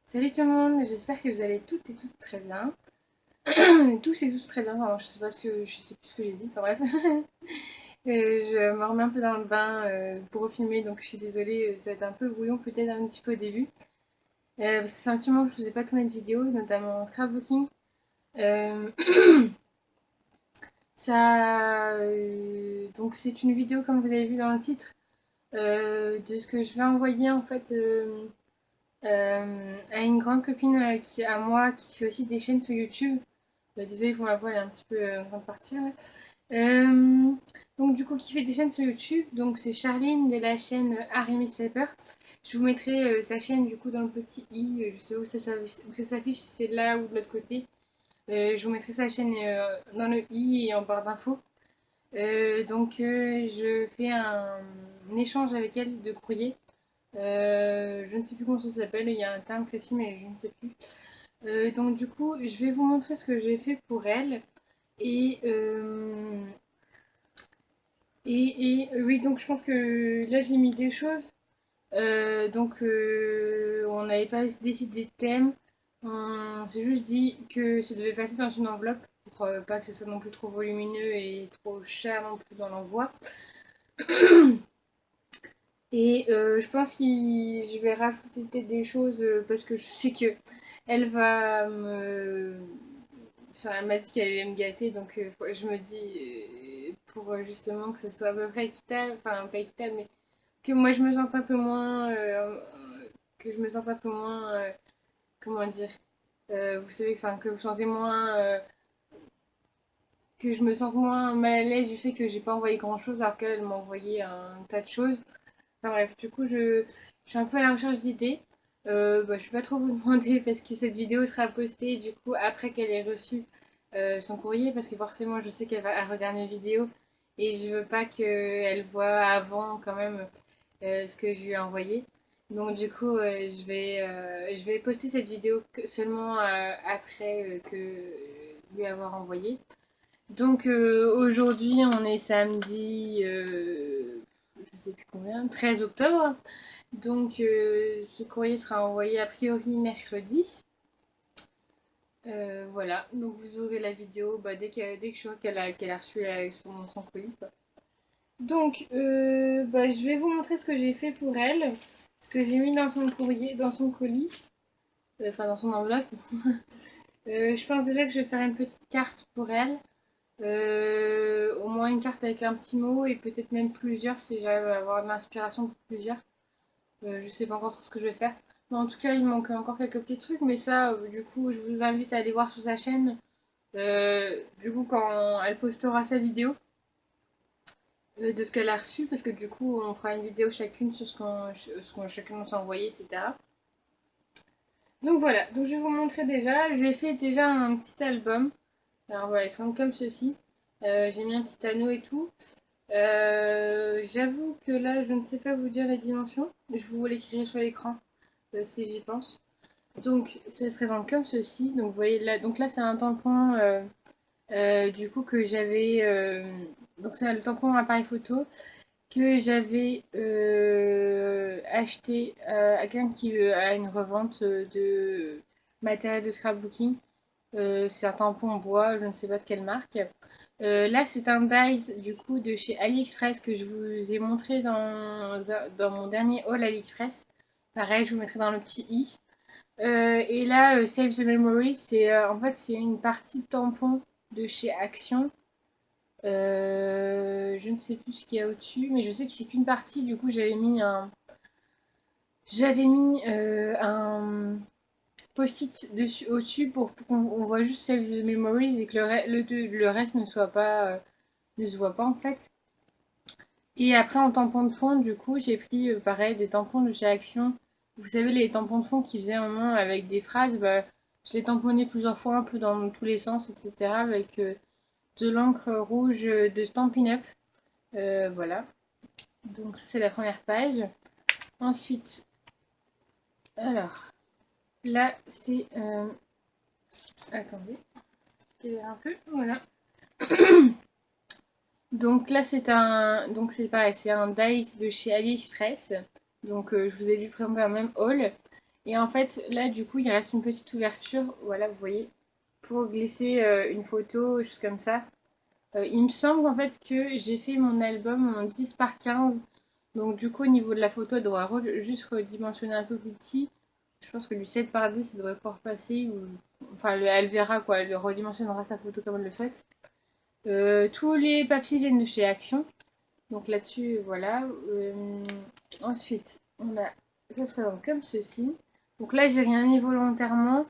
Salut tout le monde, j'espère que vous allez toutes et toutes très bien. Tous et toutes très bien, enfin, je sais plus ce que j'ai dit, enfin bref. Je me remets un peu dans le bain pour refilmer, donc je suis désolée, ça va être un peu brouillon peut-être un petit peu au début. Parce que c'est un petit moment que je vous ai pas tourné de vidéo, notamment en scrapbooking. Euh, donc c'est une vidéo comme vous avez vu dans le titre, de ce que je vais envoyer en fait à une grande copine à moi qui fait aussi des chaînes sur YouTube. Désolée pour ma voix, elle est un petit peu en train de partir. Ouais. Euh, donc du coup, qui fait des chaînes sur YouTube. Donc c'est Charline de la chaîne Aramis Paper. Je vous mettrai sa chaîne du coup dans le petit i. Je sais où ça s'affiche, si c'est là ou de l'autre côté. Je vous mettrai sa chaîne dans le i et en barre d'infos. Je fais un échange avec elle de courrier. Je ne sais plus comment ça s'appelle, il y a un terme précis mais je ne sais plus. Donc du coup, je vais vous montrer ce que j'ai fait pour elle. Et, euh, oui, donc je pense que là j'ai mis des choses. On n'avait pas décidé de thème. On s'est juste dit que ça devait passer dans une enveloppe pour pas que ce soit non plus trop volumineux et trop cher non plus dans l'envoi. Je pense que je vais rajouter peut-être des choses parce que je sais que elle va me. Enfin, elle m'a dit qu'elle allait me gâter, donc je me dis pour justement que ce soit à peu près équitable, enfin pas équitable, mais que moi je me sente un peu moins. Que je me sente un peu moins. Comment dire vous savez, enfin que vous sentez moins. Que je me sente moins mal à l'aise du fait que j'ai pas envoyé grand chose alors qu'elle m'a envoyé un tas de choses. Enfin bref, du coup, je suis un peu à la recherche d'idées. Je vais pas trop vous demander parce que cette vidéo sera postée du coup après qu'elle ait reçu son courrier parce que forcément je sais qu'elle va regarder mes vidéos et je veux pas qu'elle voit avant quand même ce que je lui ai envoyé. Donc du coup, je vais poster cette vidéo seulement après que lui avoir envoyé. Aujourd'hui, on est samedi, je sais plus combien, 13 octobre. Ce courrier sera envoyé a priori mercredi. Voilà, donc vous aurez la vidéo dès que je vois qu'elle a reçu son colis, quoi. Je vais vous montrer ce que j'ai fait pour elle, ce que j'ai mis dans son courrier, dans son colis, enfin dans son enveloppe. Je pense déjà que je vais faire une petite carte pour elle. Au moins une carte avec un petit mot et peut-être même plusieurs si j'arrive à avoir de l'inspiration pour plusieurs. Je sais pas encore trop ce que je vais faire. Mais en tout cas, il manque encore quelques petits trucs, mais ça, du coup, je vous invite à aller voir sur sa chaîne. Du coup, quand elle postera sa vidéo de ce qu'elle a reçu, parce que du coup, on fera une vidéo chacune sur ce qu'on chacune s'est envoyé, etc. Donc voilà, donc je vais vous montrer déjà. Je lui ai fait déjà un petit album. Alors voilà, il sera comme ceci. J'ai mis un petit anneau et tout. J'avoue que là, je ne sais pas vous dire les dimensions. Je vous l'écrirai sur l'écran si j'y pense. Donc, ça se présente comme ceci. Donc, vous voyez là, donc là, c'est un tampon du coup que j'avais. Donc, c'est le tampon appareil photo que j'avais acheté à quelqu'un qui a une revente de matériel de scrapbooking. C'est un tampon en bois, je ne sais pas de quelle marque. Là, c'est un dies du coup de chez AliExpress que je vous ai montré dans mon dernier haul AliExpress. Pareil, je vous mettrai dans le petit i. Et là, Save the Memory, c'est en fait c'est une partie tampon de chez Action. Je ne sais plus ce qu'il y a au-dessus, mais je sais que c'est qu'une partie. Du coup, j'avais mis un post-it au-dessus pour qu'on on voit juste Save the Memories et que le reste ne se voit pas en fait. Et après en tampon de fond, du coup, j'ai pris pareil des tampons de chez Action. Vous savez, les tampons de fond qui faisaient un moment avec des phrases, je les tamponnais plusieurs fois, un peu dans tous les sens, etc. avec de l'encre rouge de Stampin' Up. Voilà. Donc ça c'est la première page. Ensuite, alors, là c'est... attendez, je vais un peu, voilà. Donc là donc c'est pareil, c'est un dice de chez AliExpress. Je vous ai dû présenter un même haul. Et en fait, là, du coup, il reste une petite ouverture, voilà, vous voyez, pour glisser une photo, choses comme ça. Il me semble en fait que j'ai fait mon album en 10 par 15. Donc du coup, au niveau de la photo, elle devrait juste redimensionner un peu plus petit. Je pense que du 7 par 10, ça devrait pouvoir passer. Ou... Enfin, elle verra quoi, elle redimensionnera sa photo comme elle le souhaite. Tous les papiers viennent de chez Action. Donc là-dessus, voilà. Ensuite, on a... Ça se présente comme ceci. Donc là, j'ai rien mis volontairement.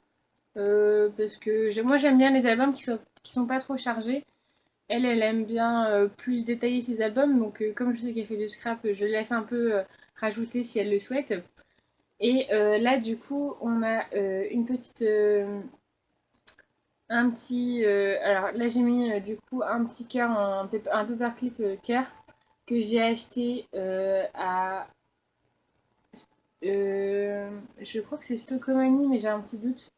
Parce que moi, j'aime bien les albums qui sont pas trop chargés. Elle aime bien plus détailler ses albums, donc comme je sais qu'elle fait du scrap, je laisse un peu rajouter si elle le souhaite. Et là, du coup, on a une petite, un petit, alors là j'ai mis du coup un petit cœur, un paperclip cœur que j'ai acheté je crois que c'est Stockomanie, mais j'ai un petit doute.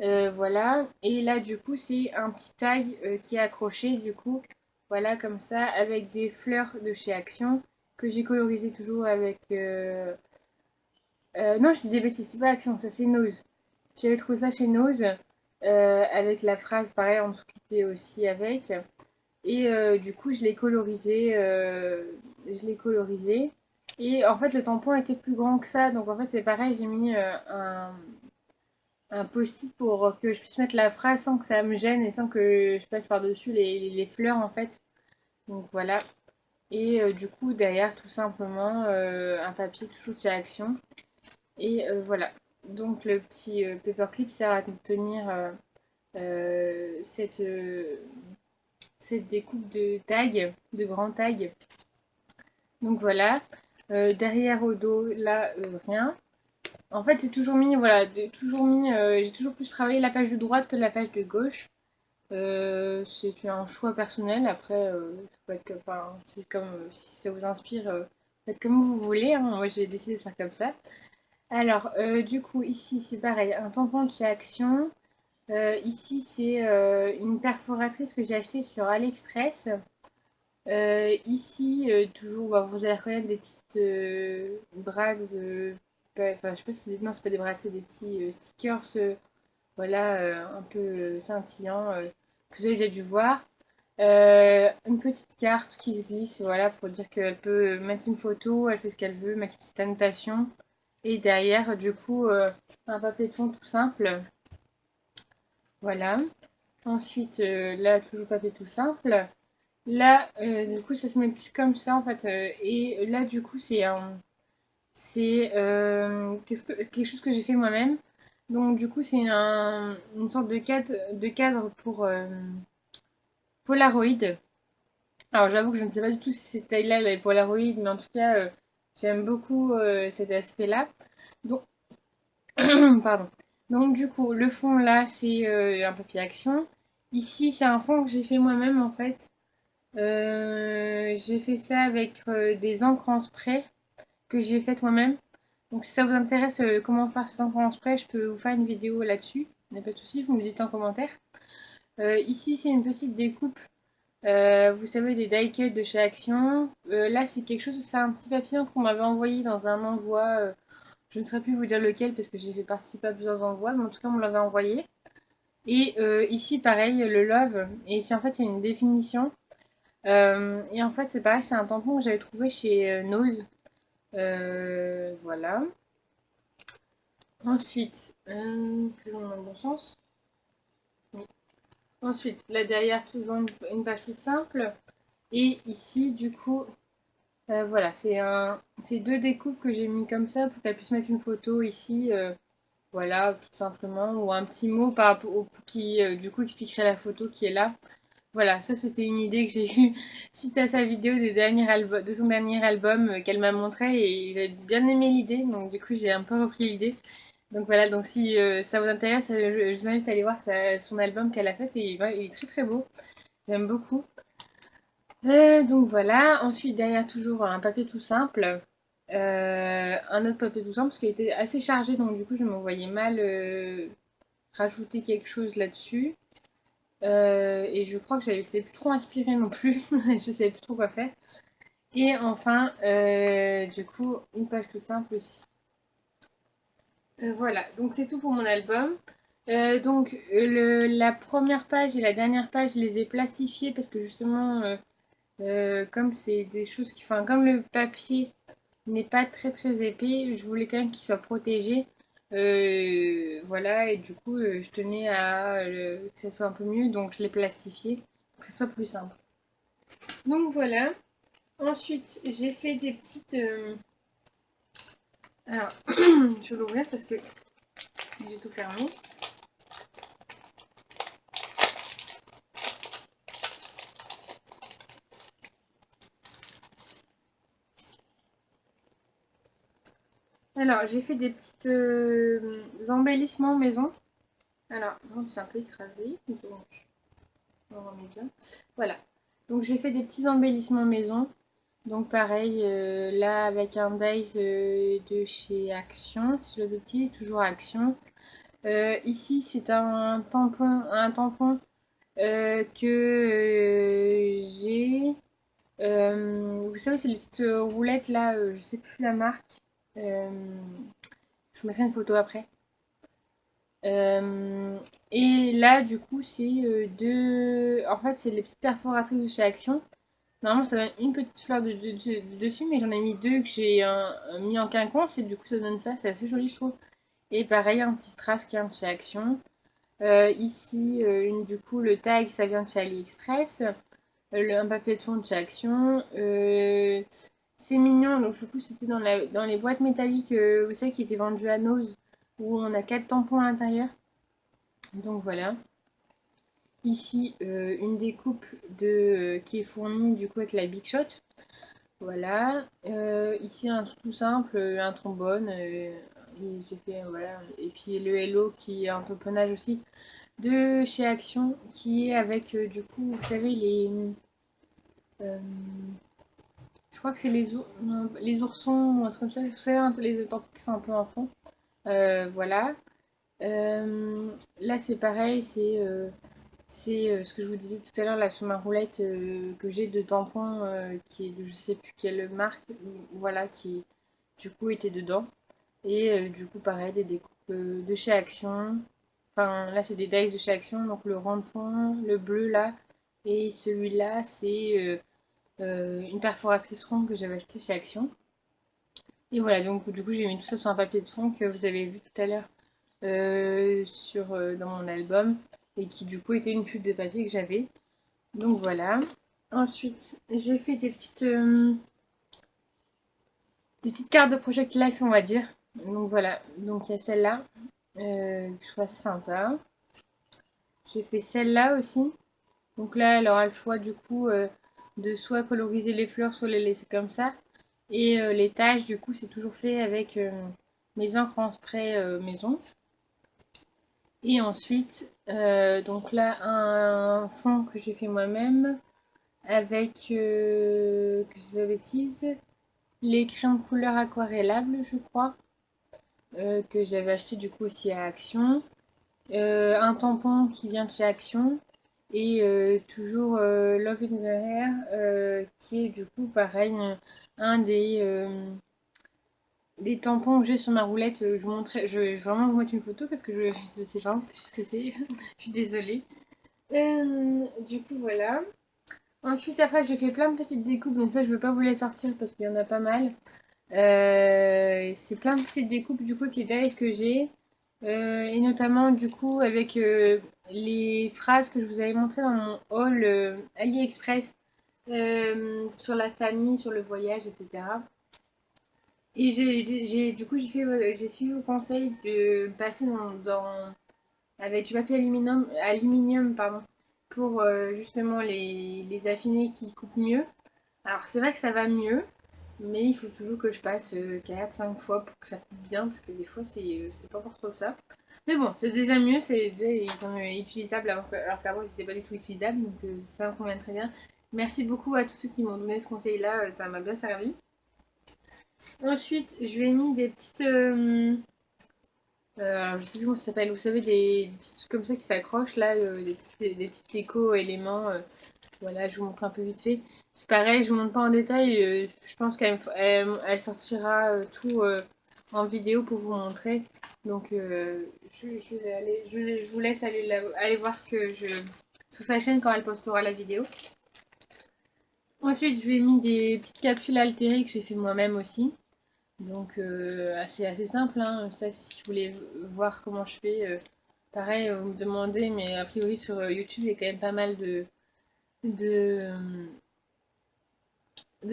Voilà, et là du coup c'est un petit tag qui est accroché du coup, voilà comme ça, avec des fleurs de chez Action que j'ai colorisé toujours avec... non, je disais bêtises, c'est pas Action, ça c'est Nose. J'avais trouvé ça chez Nose, avec la phrase pareil en dessous qui était aussi avec. Et du coup je l'ai colorisé. Et en fait le tampon était plus grand que ça, donc en fait c'est pareil, j'ai mis un post-it pour que je puisse mettre la phrase sans que ça me gêne et sans que je passe par-dessus les fleurs en fait. Donc voilà. Et du coup derrière tout simplement un papier toujours chez Action. Et voilà. Donc le petit paperclip sert à tenir cette découpe de tag, de grands tags. Donc voilà. Derrière au dos, là, rien. En fait, c'est toujours mis, voilà, j'ai toujours plus travaillé la page de droite que la page de gauche. C'est un choix personnel. Après, enfin, c'est comme si ça vous inspire, faites comme vous voulez, hein. Moi, j'ai décidé de faire comme ça. Alors, du coup, ici, c'est pareil, un tampon de chez Action. Ici, c'est une perforatrice que j'ai achetée sur AliExpress. Ici, toujours, bah, vous allez reconnaître des petites brags. Enfin, je sais pas si c'est non, c'est pas des brags, c'est des petits stickers, voilà, un peu scintillants, que vous avez déjà dû voir. Une petite carte qui se glisse, voilà, pour dire qu'elle peut mettre une photo, elle fait ce qu'elle veut, mettre une petite annotation. Et derrière, du coup, un papier de fond tout simple. Voilà. Ensuite, là, toujours papier tout simple. Là, du coup, ça se met plus comme ça, en fait. Et là, du coup, c'est quelque chose que j'ai fait moi-même. Donc, du coup, c'est une sorte de cadre pour Polaroid. Alors, j'avoue que je ne sais pas du tout si cette taille-là, elle est Polaroid, mais en tout cas, j'aime beaucoup cet aspect-là. Donc, pardon. Donc, du coup, le fond, là, c'est un papier action. Ici, c'est un fond que j'ai fait moi-même, en fait. J'ai fait ça avec des encres en spray que j'ai faites moi-même. Donc si ça vous intéresse comment faire ces encres en spray, je peux vous faire une vidéo là-dessus. Il n'y a pas de souci, vous me dites en commentaire. Ici, c'est une petite découpe. Vous savez, des die cuts de chez Action. Là, c'est quelque chose, c'est un petit papier qu'on m'avait envoyé dans un envoi. Je ne saurais plus vous dire lequel parce que j'ai fait participer à plusieurs envois, mais en tout cas, on me l'avait envoyé. Et ici, pareil, le love. Et c'est en fait, c'est une définition. Et en fait, c'est pareil, c'est un tampon que j'avais trouvé chez Nose. Voilà. Ensuite, plus dans le bon sens. Oui. Ensuite, là derrière, toujours une page toute simple. Et ici, du coup, voilà, c'est deux découpes que j'ai mis comme ça pour qu'elle puisse mettre une photo ici. Voilà, tout simplement. Ou un petit mot par rapport qui, du coup, expliquerait la photo qui est là. Voilà, ça c'était une idée que j'ai eue suite à sa vidéo de son dernier album qu'elle m'a montré et j'ai bien aimé l'idée, donc du coup j'ai un peu repris l'idée. Donc voilà, donc si ça vous intéresse, je vous invite à aller voir son album qu'elle a fait et il est très très beau, j'aime beaucoup. Donc voilà, ensuite derrière toujours un papier tout simple, un autre papier tout simple parce qu'il était assez chargé donc du coup je me voyais mal rajouter quelque chose là-dessus. Et je crois que j'avais été plus trop inspirée non plus. Je savais plus trop quoi faire. Et enfin, du coup, une page toute simple aussi. Voilà, donc c'est tout pour mon album. La première page et la dernière page, je les ai plastifiées parce que justement, comme c'est des choses qui, enfin, comme le papier n'est pas très très épais, je voulais quand même qu'il soit protégé. Voilà, et du coup, je tenais à que ça soit un peu mieux, donc je l'ai plastifié pour que ce soit plus simple. Donc voilà. Ensuite, j'ai fait des petites. Alors, je vais l'ouvrir parce que j'ai tout fermé. Alors, j'ai fait des petites embellissements maison. Alors, bon, c'est un peu écrasé, donc on remet bien. Voilà. Donc, j'ai fait des petits embellissements maison. Donc, pareil, là, avec un dies de chez Action, si je le bêtise, toujours Action. Ici, c'est un tampon que j'ai. Vous savez, c'est les petites roulettes là, je sais plus la marque. Euh, je vous mettrai une photo après. Euh, et là, du coup, c'est deux. En fait, c'est les petites perforatrices de chez Action. Normalement, ça donne une petite fleur dessus, mais j'en ai mis deux que j'ai mis en quinconce et du coup, ça donne ça. C'est assez joli, je trouve. Et pareil, un petit strass qui vient de chez Action. Ici, du coup, le tag, ça vient de chez AliExpress. Un papier de fond de chez Action. C'est mignon, donc du coup, c'était dans les boîtes métalliques, vous savez, qui étaient vendues à Nose, où on a 4 tampons à l'intérieur. Donc voilà. Ici, une découpe qui est fournie du coup avec la Big Shot. Voilà. Ici, un truc tout simple, un trombone. Et j'ai fait, voilà. Et puis le Hello qui est un tamponnage aussi de chez Action, qui est avec du coup, vous savez, euh, je crois que c'est les oursons, ou un truc comme ça. Vous savez, les tampons qui sont un peu en fond. Voilà. Là, c'est pareil, c'est ce que je vous disais tout à l'heure là sur ma roulette que j'ai de tampons qui est de je sais plus quelle marque, voilà, qui du coup était dedans. Et du coup, pareil, des découpes de chez Action. Enfin, là, c'est des dies de chez Action, donc le rond de fond, le bleu là, et celui-là, c'est une perforatrice ronde que j'avais acheté chez Action. Et voilà, donc du coup, j'ai mis tout ça sur un papier de fond que vous avez vu tout à l'heure dans mon album et qui du coup était une pub de papier que j'avais. Donc voilà. Ensuite, j'ai fait des petites cartes de Project Life, on va dire. Donc voilà. Donc il y a celle-là que je trouve assez sympa. J'ai fait celle-là aussi. Donc là, elle aura le choix du coup de soit coloriser les fleurs, soit les laisser comme ça. Et les taches, du coup, c'est toujours fait avec mes encres en spray maison. Et ensuite, donc là, un fond que j'ai fait moi-même avec, que je dis pas bêtise, les crayons de couleur aquarellables, je crois, que j'avais acheté du coup aussi à Action. Un tampon qui vient de chez Action. Et toujours Love in the Hair, qui est du coup pareil, un des tampons que j'ai sur ma roulette. Je vais vraiment vous mettre une photo parce que je sais vraiment plus ce que c'est. Je suis désolée. Du coup, voilà. Ensuite, après, j'ai fait plein de petites découpes, donc ça, je ne veux pas vous les sortir parce qu'il y en a pas mal. C'est plein de petites découpes, du coup, avec les tailles que j'ai. Et notamment, du coup, avec les phrases que je vous avais montrées dans mon haul AliExpress sur la famille, sur le voyage, etc. Et du coup, j'ai suivi vos conseils de passer avec du papier aluminium pardon, pour justement les affiner qui coupent mieux. Alors c'est vrai que ça va mieux, mais il faut toujours que je passe 4-5 fois pour que ça coupe bien, parce que des fois c'est pas pour trop ça. Mais bon, c'est déjà mieux, ils sont utilisables alors qu'avant ils n'étaient pas du tout utilisables, donc ça me convient très bien. Merci beaucoup à tous ceux qui m'ont donné ce conseil-là, ça m'a bien servi. Ensuite, je lui ai mis des petites je sais plus comment ça s'appelle, vous savez, des petits trucs comme ça qui s'accrochent là, des petites déco-éléments. Voilà, je vous montre un peu vite fait. C'est pareil, je vous montre pas en détail. Je pense qu'elle sortira tout en vidéo pour vous montrer. Donc je vous laisse aller voir ce que sur sa chaîne quand elle postera la vidéo. Ensuite, je lui ai mis des petites capsules altérées que j'ai fait moi-même aussi. Donc assez simple, hein. Ça, si vous voulez voir comment je fais, pareil, vous me demandez, mais a priori sur YouTube, il y a quand même pas mal de, de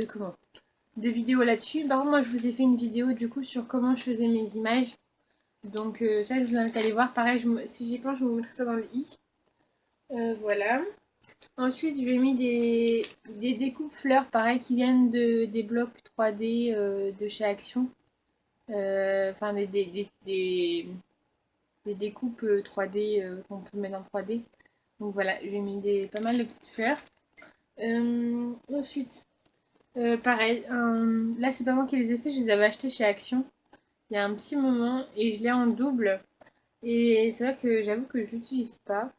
comment de vidéos là-dessus. Par contre, moi, je vous ai fait une vidéo du coup sur comment je faisais mes images. Donc ça, je vous invite à aller voir. Pareil, si j'y pense, je vous mettrai ça dans le i. Voilà. Ensuite, je lui ai mis des découpes fleurs, pareil, qui viennent des blocs 3D de chez Action. Enfin, des découpes 3D qu'on peut mettre en 3D. Donc voilà, j'ai mis pas mal de petites fleurs. Ensuite, pareil, là c'est pas moi qui les ai fait, je les avais achetés chez Action il y a un petit moment et je l'ai en double. Et c'est vrai que j'avoue que je l'utilise pas.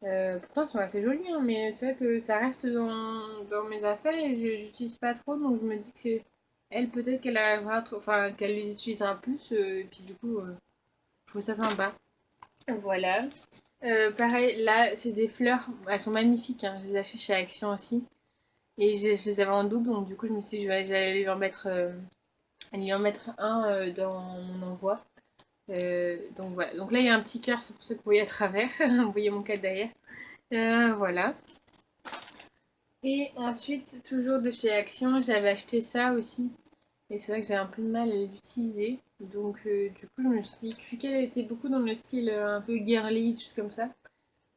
Pourtant, ils sont assez jolis, hein, mais c'est vrai que ça reste dans mes affaires et je n'utilise pas trop, donc je me dis que elle, peut-être qu'elle arrivera, enfin, qu'elle les utilisera plus, et puis du coup, je trouve ça sympa. Voilà. Pareil, là, c'est des fleurs, elles sont magnifiques, hein, je les achète chez Action aussi. Et je les avais en double, donc du coup, je me suis dit, j'allais lui en mettre un dans mon envoi. Donc voilà, donc là, il y a un petit cœur, c'est pour ça que vous voyez à travers, vous voyez mon cadre derrière. Voilà. Et ensuite, toujours de chez Action, j'avais acheté ça aussi. Et c'est vrai que j'ai un peu de mal à l'utiliser. Donc du coup, je me suis dit, vu qu'elle était beaucoup dans le style un peu girly, des choses comme ça,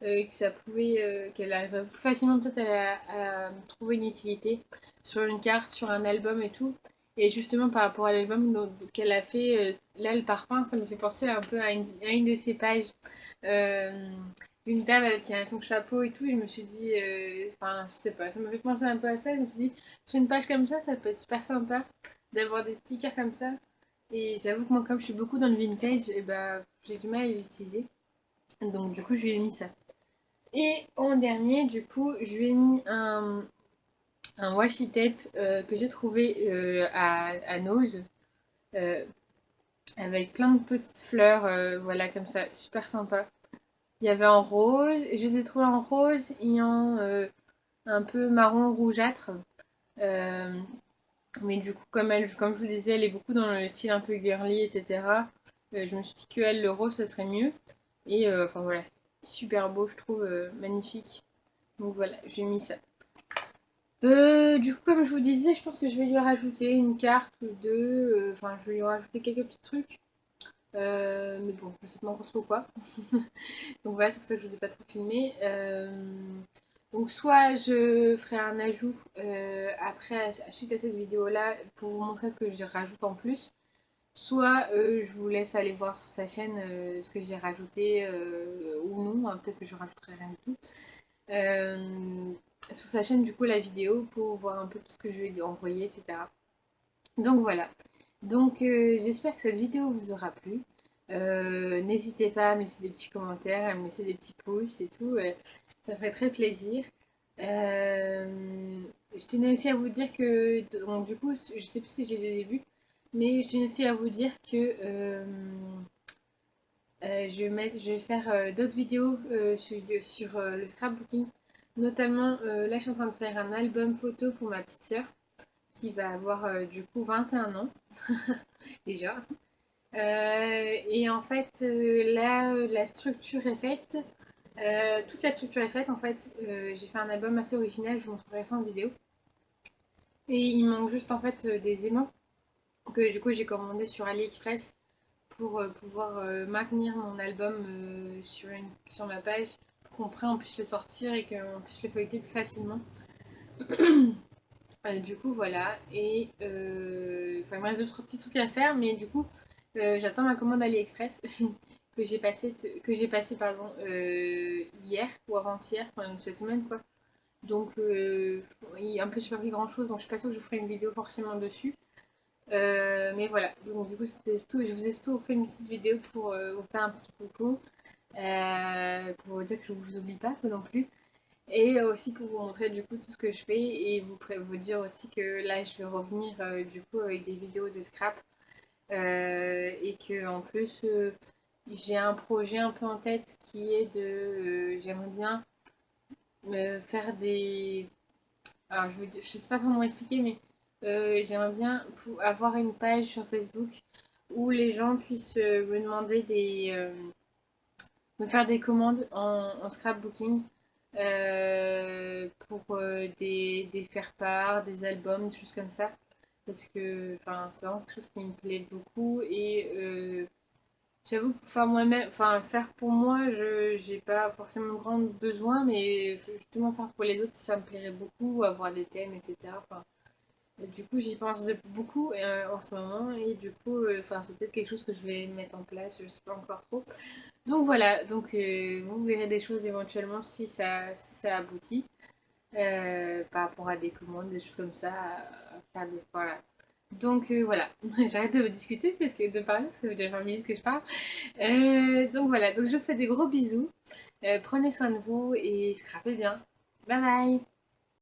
que ça pouvait, qu'elle arriverait plus facilement peut-être à trouver une utilité sur une carte, sur un album et tout. Et justement, par rapport à l'album qu'elle a fait, là, le parfum, ça me fait penser un peu à une de ses pages. Euh, une dame, elle tient son chapeau et tout, et je me suis dit, enfin, je sais pas, ça m'a fait penser un peu à ça. Je me suis dit, sur une page comme ça peut être super sympa d'avoir des stickers comme ça. Et j'avoue que moi, comme je suis beaucoup dans le vintage, et bah, j'ai du mal à les utiliser. Donc, du coup, je lui ai mis ça. Et en dernier, du coup, je lui ai mis un washi tape que j'ai trouvé à Nose, euh, avec plein de petites fleurs, voilà, comme ça, super sympa. Il y avait en rose, je les ai trouvés en rose et en un peu marron rougeâtre. Euh, mais du coup, comme je vous disais, elle est beaucoup dans le style un peu girly, etc. Je me suis dit que elle, le rose, ce serait mieux. Et enfin voilà, super beau, je trouve, magnifique. Donc voilà, j'ai mis ça. Du coup, comme je vous disais, je pense que je vais lui rajouter une carte ou deux. Enfin, je vais lui rajouter quelques petits trucs. Mais bon, je sais pas encore trop quoi. Donc voilà, c'est pour ça que je ne vous ai pas trop filmé. Donc soit je ferai un ajout après, suite à cette vidéo-là, pour vous montrer ce que je rajoute en plus. Soit je vous laisse aller voir sur sa chaîne ce que j'ai rajouté ou non. Hein, peut-être que je rajouterai rien du tout. Sur sa chaîne du coup la vidéo pour voir un peu tout ce que je vais lui envoyer, etc. Donc voilà. Donc j'espère que cette vidéo vous aura plu. N'hésitez pas à me laisser des petits commentaires, à me laisser des petits pouces et tout. Ça ferait très plaisir. Je tenais aussi à vous dire que, donc, du coup, je sais plus si j'ai le début, mais je tenais aussi à vous dire que je vais faire d'autres vidéos sur le scrapbooking. Notamment, là, je suis en train de faire un album photo pour ma petite sœur qui va avoir du coup 21 ans déjà. Et en fait, là, la structure est faite. Toute la structure est faite. En fait, j'ai fait un album assez original. Je vous montrerai ça en vidéo. Et il manque juste en fait des aimants que du coup j'ai commandé sur AliExpress pour pouvoir maintenir mon album sur ma page pour qu'après on puisse le sortir et qu'on puisse le feuilleter plus facilement. Du coup, voilà. Et enfin, il me reste d'autres petits trucs à faire, mais du coup, j'attends ma commande AliExpress que j'ai passé pardon, hier ou avant-hier, enfin, cette semaine quoi. Donc, un peu, j'ai pas pris grand chose, donc je suis pas sûre que je vous ferai une vidéo forcément dessus. Mais voilà, donc du coup, c'était tout. Je vous ai surtout fait une petite vidéo pour vous faire un petit coucou, pour vous dire que je ne vous oublie pas non plus. Et aussi pour vous montrer du coup tout ce que je fais et vous dire aussi que là je vais revenir du coup avec des vidéos de scrap Et que en plus j'ai un projet un peu en tête qui est j'aimerais bien faire des. Alors je sais pas comment expliquer, mais j'aimerais bien avoir une page sur Facebook où les gens puissent me demander me faire des commandes en scrapbooking pour des faire-part, des albums, des choses comme ça. Parce que enfin, c'est vraiment quelque chose qui me plaît beaucoup. Et j'avoue que faire moi-même, enfin, faire pour moi, je j'ai pas forcément grand besoin, mais justement faire pour les autres, ça me plairait beaucoup, avoir des thèmes, etc. Enfin, du coup, j'y pense beaucoup en ce moment. Et du coup, enfin, c'est peut-être quelque chose que je vais mettre en place, je sais pas encore trop. Donc voilà, donc vous verrez des choses éventuellement si ça aboutit par rapport à des commandes, des choses comme ça, à faire des, voilà. Donc voilà, j'arrête de me discuter parce que de parler, parce que ça fait déjà 20 minutes que je parle. Donc voilà, donc je vous fais des gros bisous. Prenez soin de vous et scrapez bien. Bye bye!